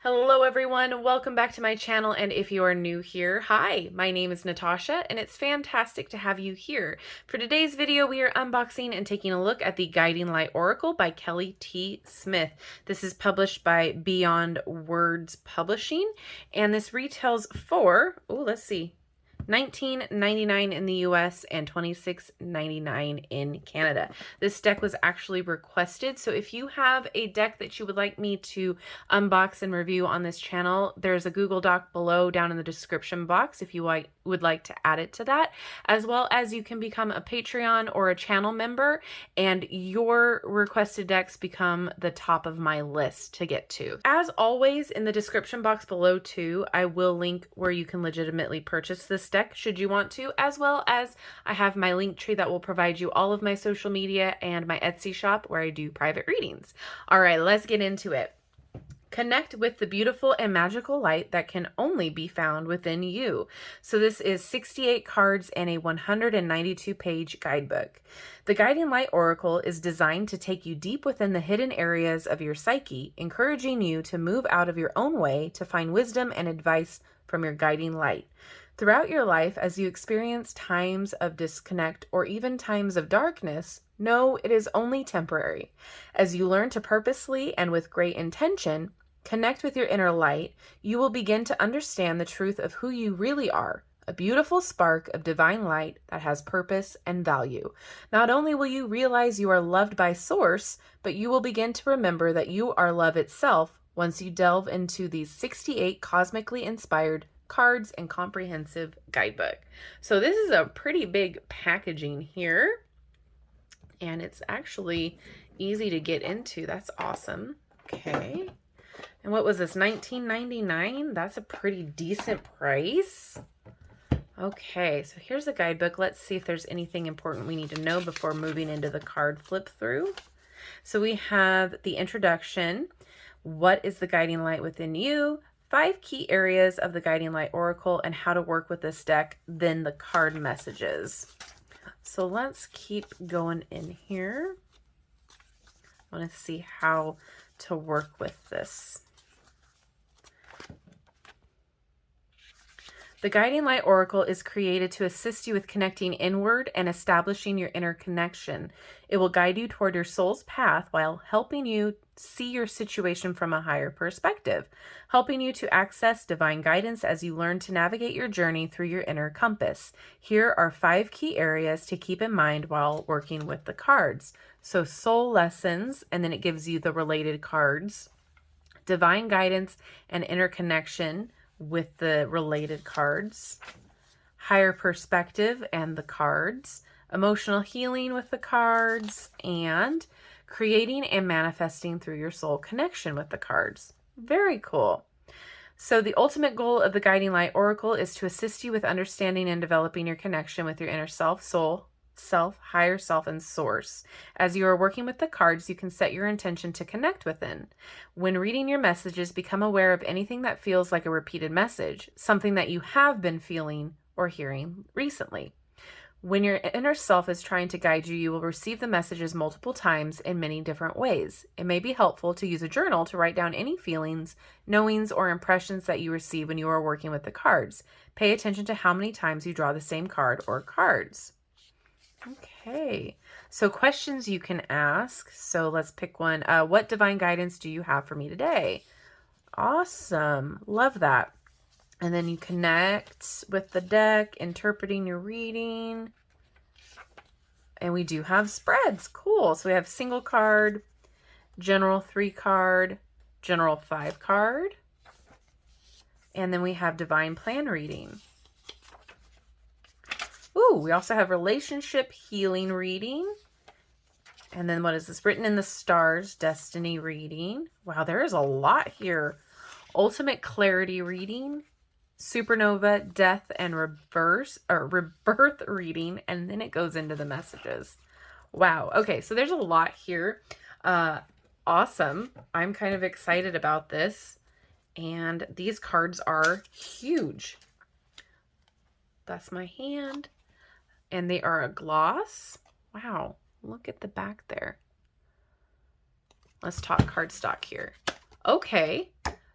Hello everyone, welcome back to my channel, and if you are new here, hi, my name is Natasha and it's fantastic to have you here. For today's video, we are unboxing and taking a look at the Guiding Light Oracle by Kelly T. Smith. This is published by Beyond Words Publishing, and this retails for, let's see, $19.99 in the US and $26.99 in Canada. This deck was actually requested, so if you have a deck that you would like me to unbox and review on this channel, there's a Google Doc below down in the description box if you would like to add it to that, as well as you can become a Patreon or a channel member and your requested decks become the top of my list to get to. As always, in the description box below too, I will link where you can legitimately purchase this deck should you want to, as well as I have my link tree that will provide you all of my social media and my Etsy shop where I do private readings. All right, let's get into it. Connect with the beautiful and magical light that can only be found within you. So this is 68 cards and a 192-page guidebook. The Guiding Light Oracle is designed to take you deep within the hidden areas of your psyche, encouraging you to move out of your own way to find wisdom and advice from your guiding light. Throughout your life, as you experience times of disconnect or even times of darkness, know it is only temporary. As you learn to purposely and with great intention connect with your inner light, you will begin to understand the truth of who you really are, a beautiful spark of divine light that has purpose and value. Not only will you realize you are loved by Source, but you will begin to remember that you are love itself once you delve into these 68 cosmically inspired cards and comprehensive guidebook. So this is a pretty big packaging here, and it's actually easy to get into. That's awesome. Okay. And what was this, $19.99? That's a pretty decent price. Okay, so here's the guidebook. Let's see if there's anything important we need to know before moving into the card flip through. So we have the introduction. What is the guiding light within you? 5 key areas of the Guiding Light Oracle and how to work with this deck, then the card messages. So let's keep going in here. I want to see how to work with this. The Guiding Light Oracle is created to assist you with connecting inward and establishing your inner connection. It will guide you toward your soul's path while helping you see your situation from a higher perspective, helping you to access divine guidance as you learn to navigate your journey through your inner compass. Here are 5 key areas to keep in mind while working with the cards. So soul lessons, and then it gives you the related cards, divine guidance and inner connection with the related cards, higher perspective and the cards, emotional healing with the cards, and creating and manifesting through your soul connection with the cards. Very cool. So the ultimate goal of the Guiding Light Oracle is to assist you with understanding and developing your connection with your inner self, soul, self, higher self, and source. As you are working with the cards, you can set your intention to connect within. When reading your messages, become aware of anything that feels like a repeated message, something that you have been feeling or hearing recently. When your inner self is trying to guide you, you will receive the messages multiple times in many different ways. It may be helpful to use a journal to write down any feelings, knowings, or impressions that you receive when you are working with the cards. Pay attention to how many times you draw the same card or cards. Okay, so questions you can ask. So let's pick one. What divine guidance do you have for me today? Awesome. Love that. And then you connect with the deck, interpreting your reading. And we do have spreads. Cool. So we have single card, general 3 card, general 5 card. And then we have divine plan reading. Ooh, we also have relationship healing reading. And then what is this? Written in the Stars, destiny reading. Wow, there is a lot here. Ultimate clarity reading, supernova, death, and rebirth reading. And then it goes into the messages. Wow. Okay, so there's a lot here. Awesome. I'm kind of excited about this. And these cards are huge. That's my hand. And they are a gloss. Wow, look at the back there. Let's talk cardstock here. Okay,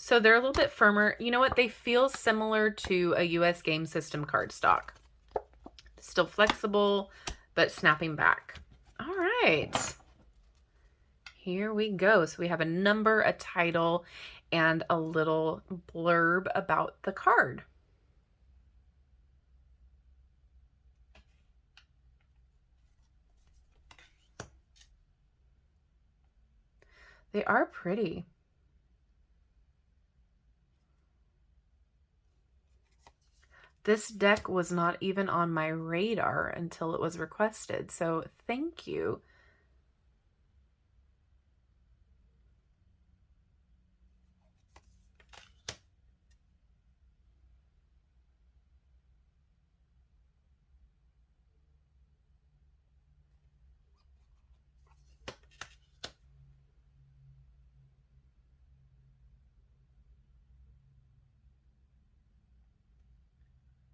So they're a little bit firmer. You know what? They feel similar to a US game system cardstock. Still flexible, but snapping back. All right. Here we go. So we have a number, a title, and a little blurb about the card. They are pretty. This deck was not even on my radar until it was requested, so thank you.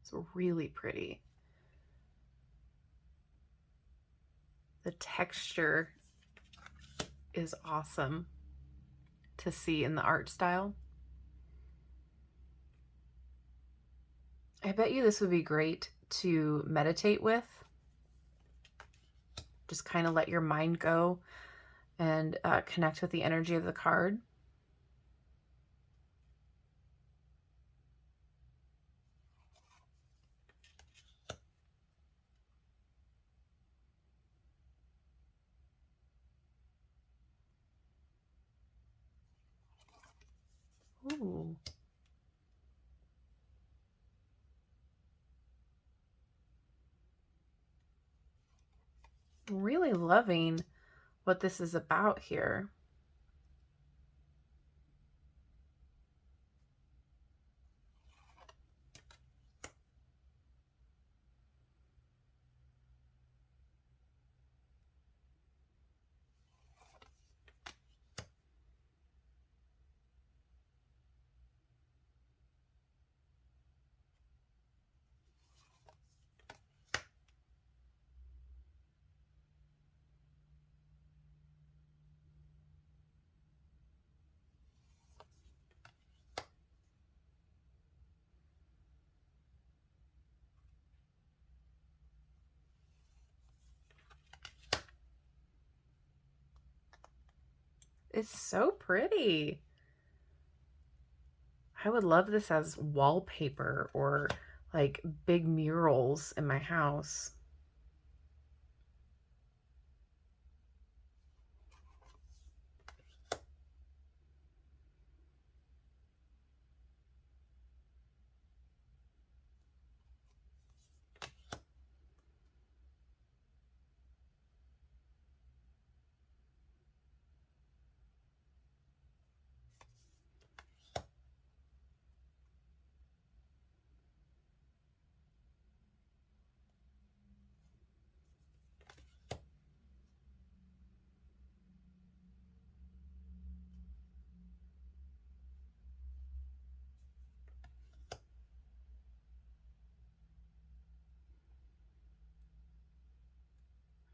It's really pretty. The texture is awesome to see in the art style. I bet you this would be great to meditate with. Just kind of let your mind go and connect with the energy of the card. Ooh. Really loving what this is about here. It's so pretty. I would love this as wallpaper or like big murals in my house.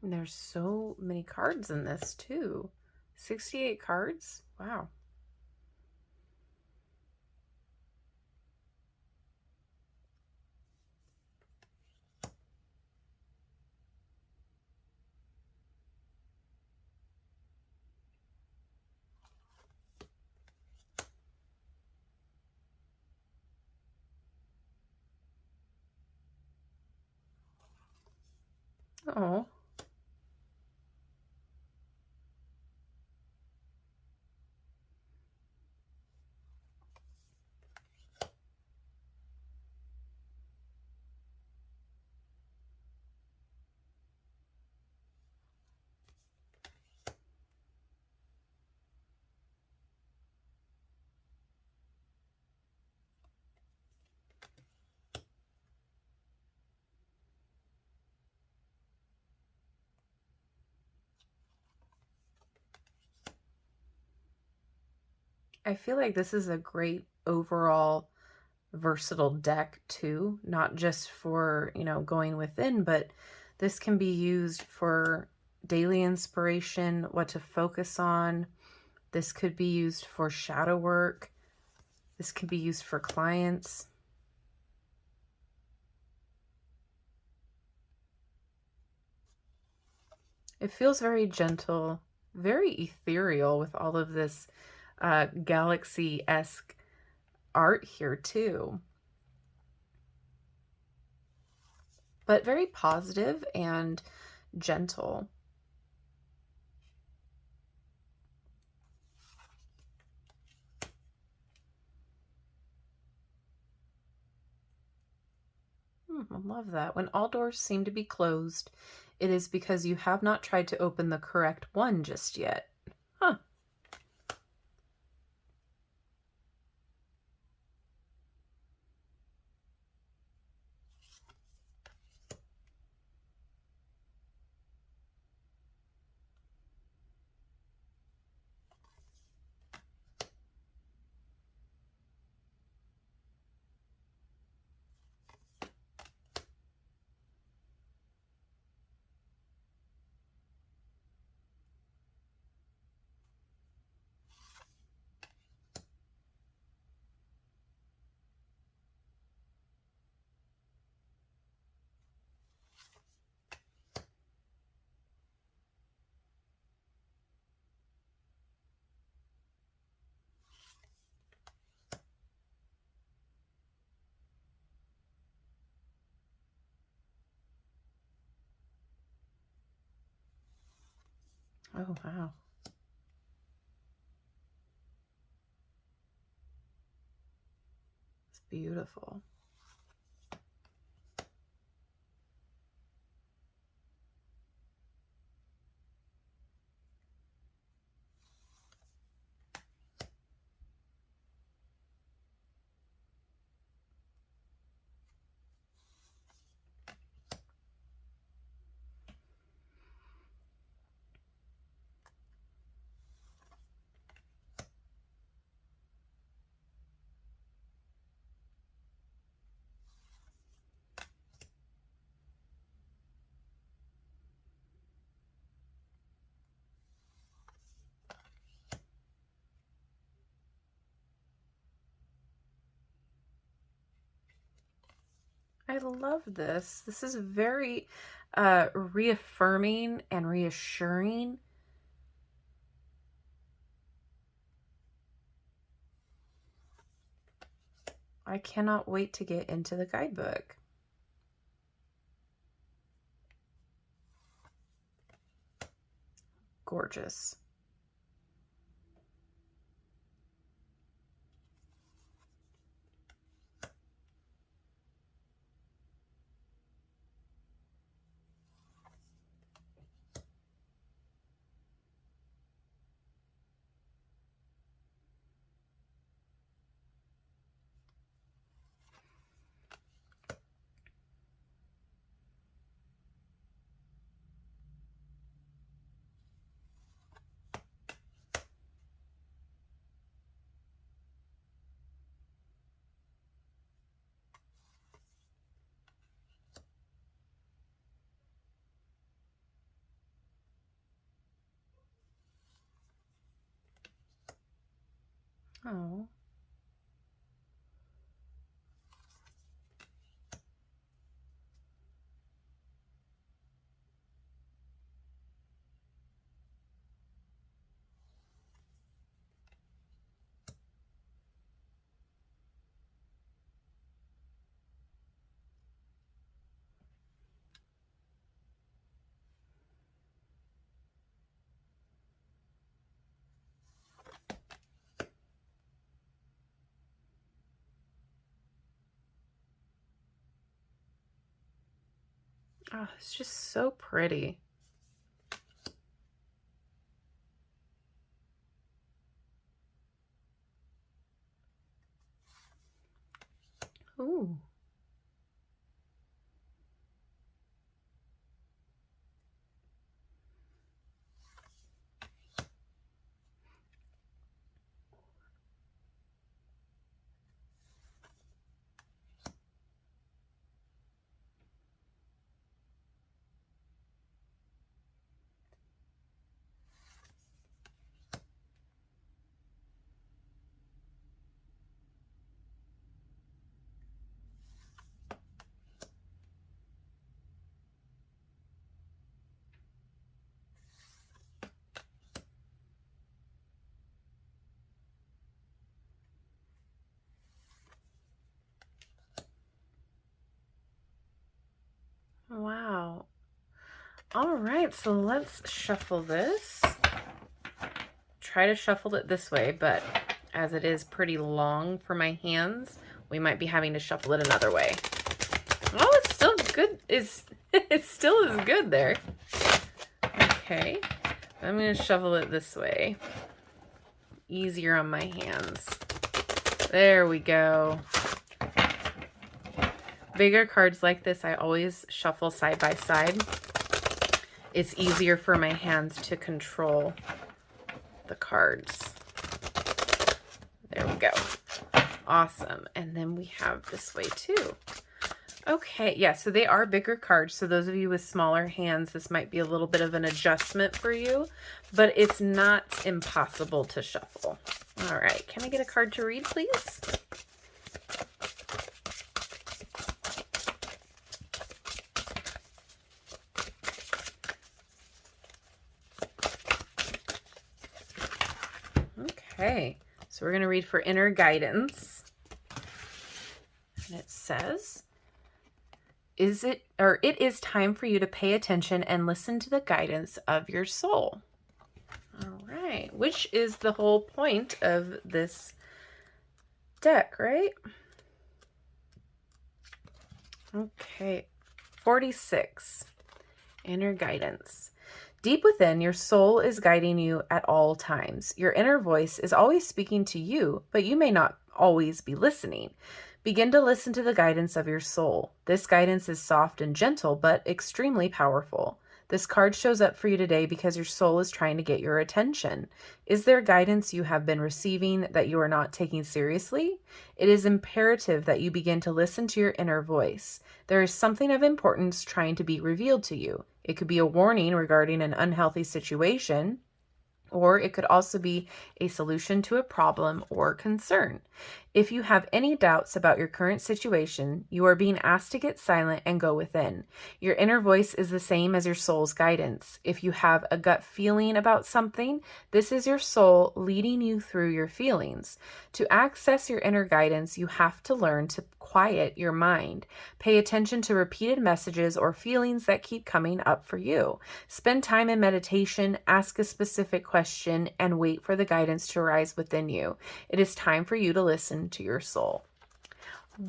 And there's so many cards in this too. 68 cards? Wow. Oh. I feel like this is a great overall versatile deck too, not just for, going within, but this can be used for daily inspiration, what to focus on. This could be used for shadow work. This can be used for clients. It feels very gentle, very ethereal with all of this galaxy-esque art here too. But very positive and gentle. I love that. When all doors seem to be closed, it is because you have not tried to open the correct one just yet. Huh. Oh, wow. It's beautiful. I love this. This is very reaffirming and reassuring. I cannot wait to get into the guidebook. Gorgeous. Oh. Oh, it's just so pretty. Ooh. Wow. All right, so let's shuffle this. Try to shuffle it this way, but as it is pretty long for my hands, we might be having to shuffle it another way. Oh, it's still good. It still is good there. Okay, I'm gonna shuffle it this way. Easier on my hands. There we go. Bigger cards like this, I always shuffle side by side. It's easier for my hands to control the cards. There we go. Awesome. And then we have this way too. Okay, yeah, so they are bigger cards. So those of you with smaller hands, this might be a little bit of an adjustment for you, but it's not impossible to shuffle. All right, can I get a card to read, please? Okay, so we're going to read for inner guidance. And it says, it is time for you to pay attention and listen to the guidance of your soul. All right, which is the whole point of this deck, right? Okay, 46, inner guidance. Deep within, your soul is guiding you at all times. Your inner voice is always speaking to you, but you may not always be listening. Begin to listen to the guidance of your soul. This guidance is soft and gentle, but extremely powerful. This card shows up for you today because your soul is trying to get your attention. Is there guidance you have been receiving that you are not taking seriously? It is imperative that you begin to listen to your inner voice. There is something of importance trying to be revealed to you. It could be a warning regarding an unhealthy situation, or it could also be a solution to a problem or concern. If you have any doubts about your current situation, you are being asked to get silent and go within. Your inner voice is the same as your soul's guidance. If you have a gut feeling about something, this is your soul leading you through your feelings. To access your inner guidance, you have to learn to quiet your mind. Pay attention to repeated messages or feelings that keep coming up for you. Spend time in meditation, ask a specific question, and wait for the guidance to rise within you. It is time for you to listen to your soul.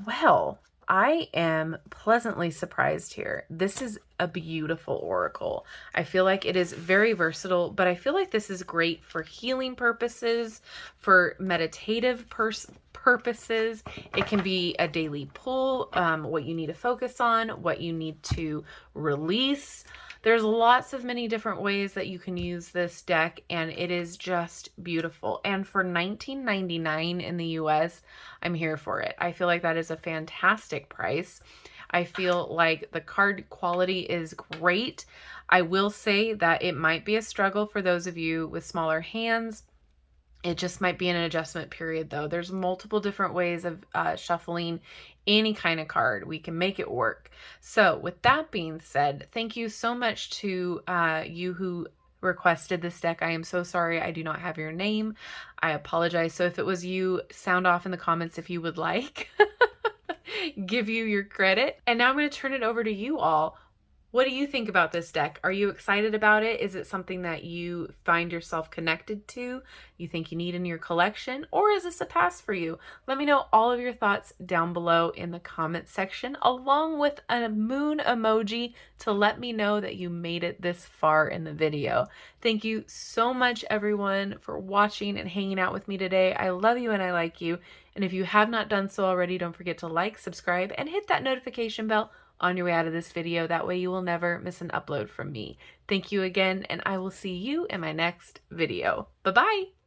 Well, I am pleasantly surprised here. This is a beautiful oracle. I feel like it is very versatile, but I feel like this is great for healing purposes, for meditative purposes. It can be a daily pull, what you need to focus on, what you need to release. There's lots of many different ways that you can use this deck, and it is just beautiful. And for $19.99 in the US, I'm here for it. I feel like that is a fantastic price. I feel like the card quality is great. I will say that it might be a struggle for those of you with smaller hands. It just might be an adjustment period, though. There's multiple different ways of shuffling any kind of card. We can make it work. So with that being said, thank you so much to you who requested this deck. I am so sorry I do not have your name. I apologize. So if it was you, sound off in the comments if you would like. Give you your credit. And now I'm going to turn it over to you all. What do you think about this deck? Are you excited about it? Is it something that you find yourself connected to? You think you need in your collection? Or is this a pass for you? Let me know all of your thoughts down below in the comment section, along with a moon emoji to let me know that you made it this far in the video. Thank you so much, everyone, for watching and hanging out with me today. I love you and I like you. And if you have not done so already, don't forget to like, subscribe, and hit that notification bell on your way out of this video. That way you will never miss an upload from me. Thank you again, and I will see you in my next video. Bye-bye.